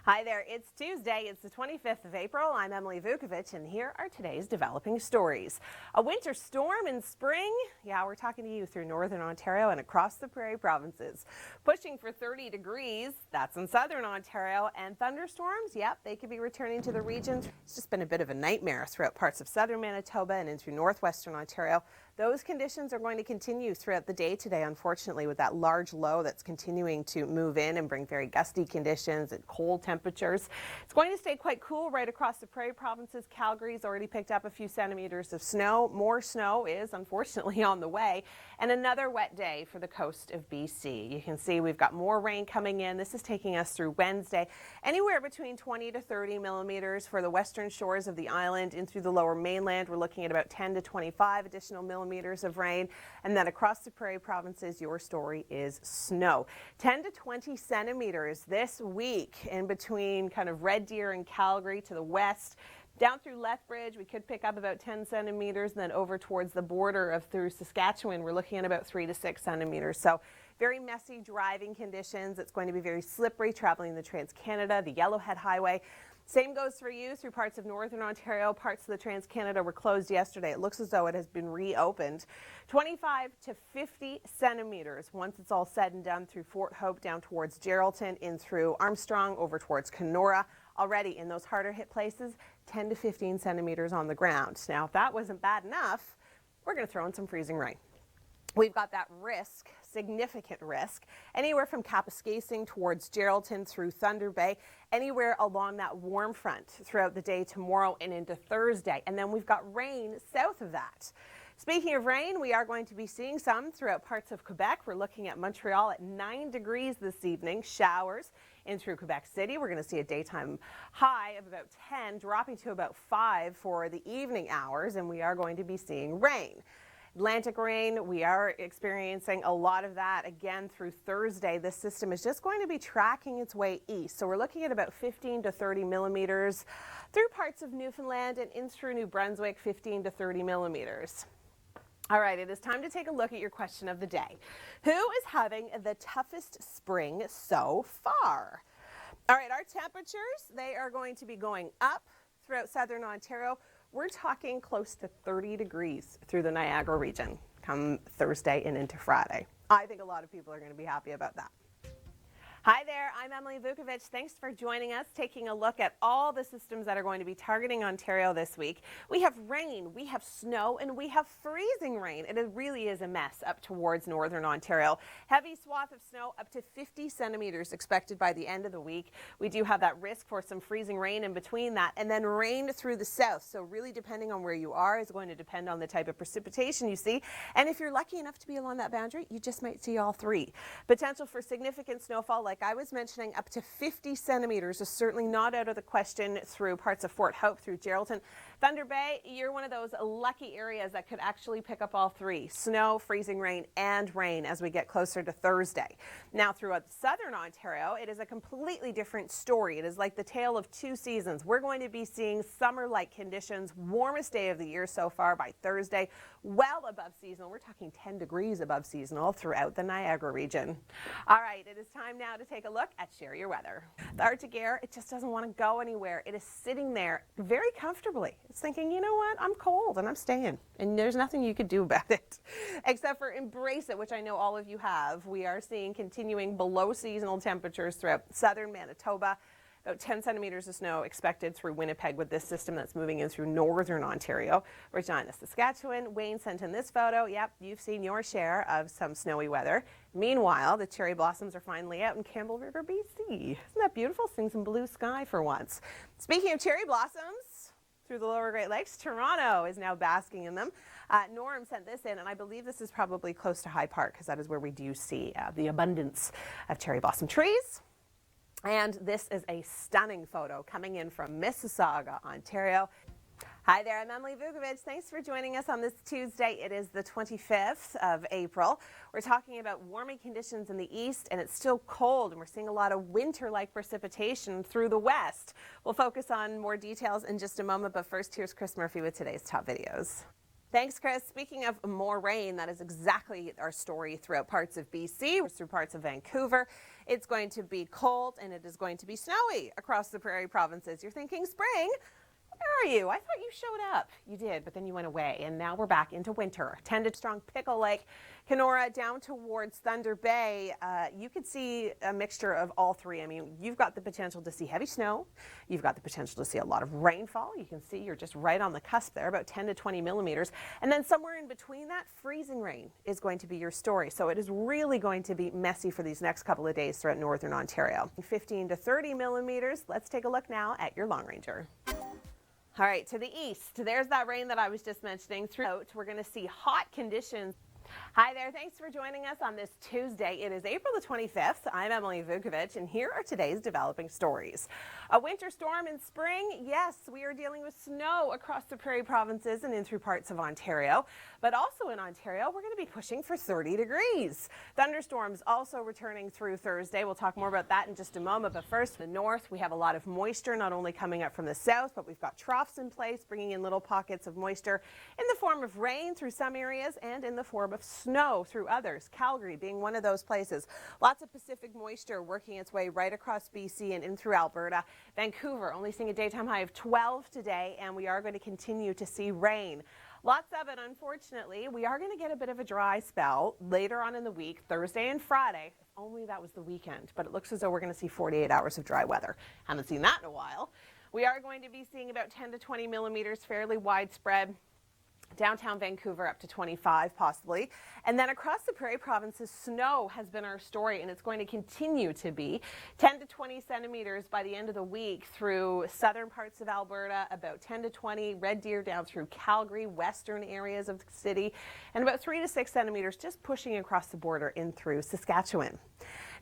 Hi there, it's Tuesday, it's the 25th of April. I'm Emily Vukovic, and here are today's developing stories. A winter storm in spring? Yeah, we're talking to you through northern Ontario and across the Prairie provinces. Pushing for 30 degrees, that's in southern Ontario, and thunderstorms, yep, they could be returning to the region. It's just been a bit of a nightmare throughout parts of southern Manitoba and into northwestern Ontario. Those conditions are going to continue throughout the day today, unfortunately, with that large low that's continuing to move in and bring very gusty conditions and cold temperatures. It's going to stay quite cool right across the Prairie provinces. Calgary's already picked up a few centimeters of snow. More snow is unfortunately on the way, and another wet day for the coast of BC. You can see we've got more rain coming in. This is taking us through Wednesday. Anywhere between 20 to 30 millimeters for the western shores of the island. In through the lower mainland, we're looking at about 10 to 25 additional millimeters of rain, and then across the Prairie provinces, your story is snow. 10 to 20 centimeters this week in between kind of Red Deer and Calgary to the west. Down through Lethbridge, we could pick up about 10 centimeters, and then over towards the border of through Saskatchewan, we're looking at about 3 to 6 centimeters. So very messy driving conditions. It's going to be very slippery traveling the Trans-Canada, the Yellowhead Highway. Same goes for you through parts of northern Ontario. Parts of the Trans-Canada were closed yesterday. It looks as though it has been reopened. 25 to 50 centimeters once it's all said and done through Fort Hope down towards Geraldton, in through Armstrong, over towards Kenora. Already in those harder hit places, 10 to 15 centimeters on the ground. Now, if that wasn't bad enough, we're going to throw in some freezing rain. We've got that risk, significant risk, anywhere from Kapuskasing towards Geraldton through Thunder Bay, anywhere along that warm front throughout the day tomorrow and into Thursday. And then we've got rain south of that. Speaking of rain, we are going to be seeing some throughout parts of Quebec. We're looking at Montreal at 9 degrees this evening, showers in through Quebec City. We're going to see a daytime high of about 10, dropping to about 5 for the evening hours, and we are going to be seeing rain. Atlantic rain, we are experiencing a lot of that again through Thursday. This system is just going to be tracking its way east. So we're looking at about 15 to 30 millimeters through parts of Newfoundland and in through New Brunswick, 15 to 30 millimeters. All right, it is time to take a look at your question of the day. Who is having the toughest spring so far? All right, our temperatures, they are going to be going up throughout southern Ontario. We're talking close to 30 degrees through the Niagara region come Thursday and into Friday. I think a lot of people are going to be happy about that. Hi there, I'm Emily Vukovic. Thanks for joining us, taking a look at all the systems that are going to be targeting Ontario this week. We have rain, we have snow, and we have freezing rain. It really is a mess up towards northern Ontario. Heavy swath of snow, up to 50 centimeters expected by the end of the week. We do have that risk for some freezing rain in between that, and then rain through the south. So really depending on where you are is going to depend on the type of precipitation you see. And if you're lucky enough to be along that boundary, you just might see all three. Potential for significant snowfall, like I was mentioning, up to 50 centimeters is certainly not out of the question through parts of Fort Hope, through Geraldton. Thunder Bay, you're one of those lucky areas that could actually pick up all three: snow, freezing rain, and rain as we get closer to Thursday. Now, throughout southern Ontario, it is a completely different story. It is like the tale of two seasons. We're going to be seeing summer-like conditions, warmest day of the year so far by Thursday, well above seasonal. We're talking 10 degrees above seasonal throughout the Niagara region. All right, it is time now to take a look at Share Your Weather. The Arctic air, it just doesn't want to go anywhere. It is sitting there very comfortably. It's thinking, you know what, I'm cold and I'm staying, and there's nothing you could do about it except for embrace it, which I know all of you have. We are seeing continuing below seasonal temperatures throughout southern Manitoba. About 10 centimeters of snow expected through Winnipeg with this system that's moving in through northern Ontario. Regina, Saskatchewan. Wayne sent in this photo. Yep, you've seen your share of some snowy weather. Meanwhile, the cherry blossoms are finally out in Campbell River, BC. Isn't that beautiful? Seeing some blue sky for once. Speaking of cherry blossoms, through the lower Great Lakes, Toronto is now basking in them. Norm sent this in, and I believe this is probably close to High Park, because that is where we do see the abundance of cherry blossom trees. And this is a stunning photo coming in from Mississauga, Ontario. Hi there, I'm Emily Vukovic. Thanks for joining us on this Tuesday. It is the 25th of April. We're talking about warming conditions in the east, and it's still cold, and we're seeing a lot of winter-like precipitation through the west. We'll focus on more details in just a moment, but first, here's Chris Murphy with today's top videos. Thanks, Chris. Speaking of more rain, that is exactly our story throughout parts of BC, through parts of Vancouver. It's going to be cold and it is going to be snowy across the prairie provinces. You're thinking spring? Where are you? I thought you showed up. You did, but then you went away, and now we're back into winter. 10 to strong Pickle Lake, Kenora down towards Thunder Bay. You could see a mixture of all three. I mean, you've got the potential to see heavy snow. You've got the potential to see a lot of rainfall. You can see you're just right on the cusp there, about 10 to 20 millimeters. And then somewhere in between that, freezing rain is going to be your story. So it is really going to be messy for these next couple of days throughout northern Ontario. 15 to 30 millimeters. Let's take a look now at your Long Ranger. All right, to the east, there's that rain that I was just mentioning. Throughout, we're going to see hot conditions. Hi there, thanks for joining us on this Tuesday. It is April the 25th. I'm Emily Vukovic, and here are today's developing stories. A winter storm in spring. Yes, we are dealing with snow across the prairie provinces and in through parts of Ontario. But also in Ontario, we're going to be pushing for 30 degrees. Thunderstorms also returning through Thursday. We'll talk more about that in just a moment. But first, the north, we have a lot of moisture, not only coming up from the south, but we've got troughs in place, bringing in little pockets of moisture in the form of rain through some areas and in the form of snow through others, Calgary being one of those places. Lots of Pacific moisture working its way right across BC and in through Alberta. Vancouver only seeing a daytime high of 12 today, and we are going to continue to see rain. Lots of it, unfortunately. We are going to get a bit of a dry spell later on in the week, Thursday and Friday. If only that was the weekend, but it looks as though we're going to see 48 hours of dry weather. Haven't seen that in a while. We are going to be seeing about 10 to 20 millimeters, fairly widespread. Downtown Vancouver up to 25 possibly. And then across the prairie provinces, snow has been our story, and it's going to continue to be 10 to 20 centimeters by the end of the week through southern parts of Alberta, about 10 to 20 Red Deer down through Calgary, western areas of the city, and about 3 to 6 centimeters just pushing across the border in through Saskatchewan.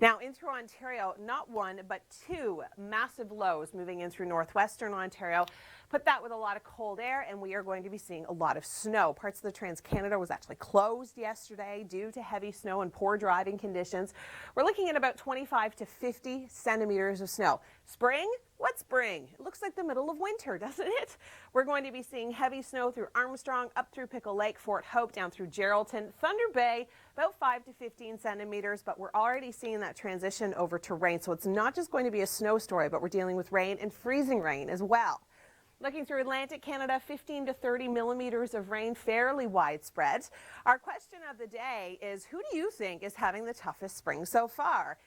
Now in through Ontario, not one but two massive lows moving in through northwestern Ontario. Put that with a lot of cold air, and we are going to be seeing a lot of snow. Parts of the Trans-Canada was actually closed yesterday due to heavy snow and poor driving conditions. We're looking at about 25 to 50 centimeters of snow. Spring? What spring? It looks like the middle of winter, doesn't it? We're going to be seeing heavy snow through Armstrong, up through Pickle Lake, Fort Hope, down through Geraldton, Thunder Bay, about 5 to 15 centimeters, but we're already seeing that transition over to rain. So it's not just going to be a snow story, but we're dealing with rain and freezing rain as well. Looking through Atlantic Canada, 15 to 30 millimeters of rain, fairly widespread. Our question of the day is, who do you think is having the toughest spring so far?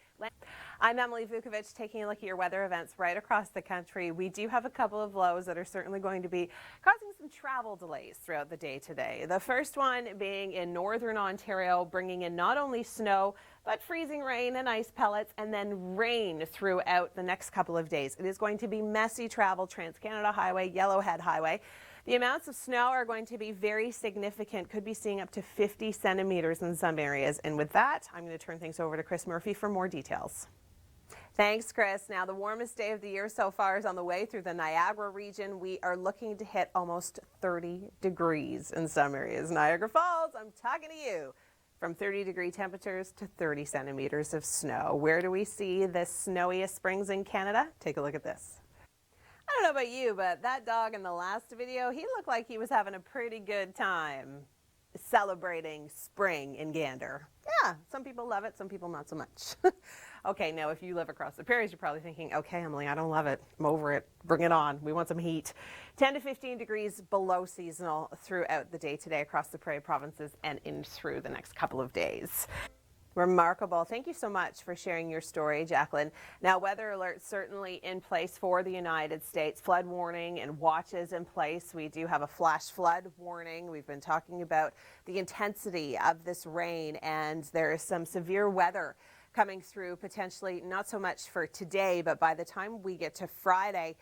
I'm Emily Vukovic, taking a look at your weather events right across the country. We do have a couple of lows that are certainly going to be causing some travel delays throughout the day today. The first one being in northern Ontario, bringing in not only snow, but freezing rain and ice pellets, and then rain throughout the next couple of days. It is going to be messy travel, Trans-Canada Highway, Yellowhead Highway. The amounts of snow are going to be very significant, could be seeing up to 50 centimeters in some areas. And with that, I'm going to turn things over to Chris Murphy for more details. Thanks, Chris. Now, the warmest day of the year so far is on the way through the Niagara region. We are looking to hit almost 30 degrees in some areas. Niagara Falls, I'm talking to you. From 30-degree temperatures to 30 centimeters of snow. Where do we see the snowiest springs in Canada? Take a look at this. I don't know about you, but that dog in the last video, he looked like he was having a pretty good time celebrating spring in Gander. Yeah, some people love it, some people not so much. Okay, now if you live across the prairies, you're probably thinking, okay, Emily, I don't love it. I'm over it. Bring it on. We want some heat. 10 to 15 degrees below seasonal throughout the day today across the prairie provinces and in through the next couple of days. Remarkable. Thank you so much for sharing your story, Jacqueline. Now, weather alerts certainly in place for the United States. Flood warning and watches in place. We do have a flash flood warning. We've been talking about the intensity of this rain, and there is some severe weather coming through, potentially not so much for today, but by the time we get to Friday,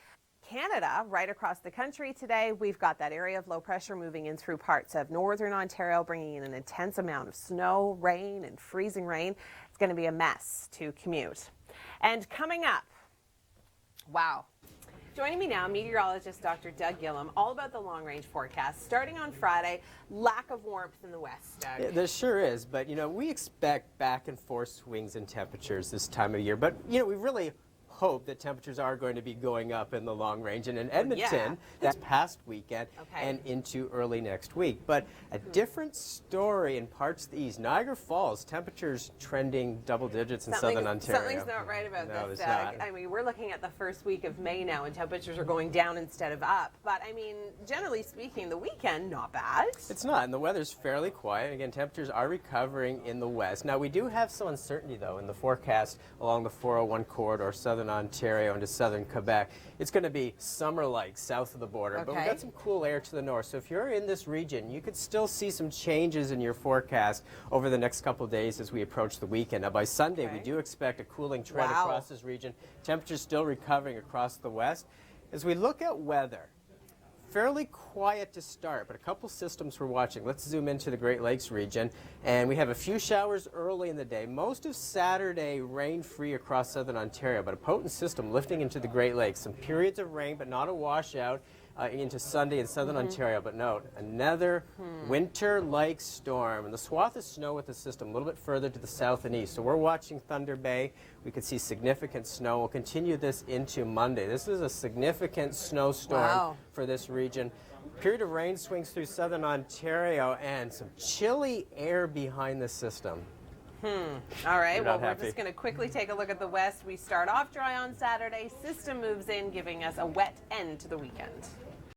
Canada, right across the country today, we've got that area of low pressure moving in through parts of northern Ontario, bringing in an intense amount of snow, rain, and freezing rain. It's going to be a mess to commute. And coming up, wow. Joining me now, meteorologist Dr. Doug Gillum, all about the long-range forecast. Starting on Friday, lack of warmth in the west, Doug. Yeah, there sure is, but, we expect back and forth swings in temperatures this time of year. But, we really hope that temperatures are going to be going up in the long range. And in Edmonton, that's past weekend and into early next week. But a different story in parts of the east. Niagara Falls, temperatures trending double digits in southern Ontario. Something's not right about this. It's not. I mean, we're looking at the first week of May now, and temperatures are going down instead of up. But I mean, generally speaking, the weekend, not bad. It's not, and the weather's fairly quiet. Again, temperatures are recovering in the west. Now, we do have some uncertainty, though, in the forecast along the 401 corridor, southern Ontario into southern Quebec. It's going to be summer-like south of the border, but we've got some cool air to the north. So if you're in this region, you could still see some changes in your forecast over the next couple of days as we approach the weekend. Now, by Sunday, we do expect a cooling trend across this region. Temperatures still recovering across the west. As we look at weather, fairly quiet to start, but a couple systems we're watching. Let's zoom into the Great Lakes region, and we have a few showers early in the day. Most of Saturday rain-free across southern Ontario, but a potent system lifting into the Great Lakes. Some periods of rain, but not a washout into Sunday in southern Ontario. But note, another winter-like storm, and the swath of snow with the system a little bit further to the south and east. So we're watching Thunder Bay. We could see significant snow. We'll continue this into Monday. This is a significant snowstorm for this region. Period of rain swings through southern Ontario and some chilly air behind the system. All right, well, we're just going to quickly take a look at the west. We start off dry on Saturday. System moves in, giving us a wet end to the weekend.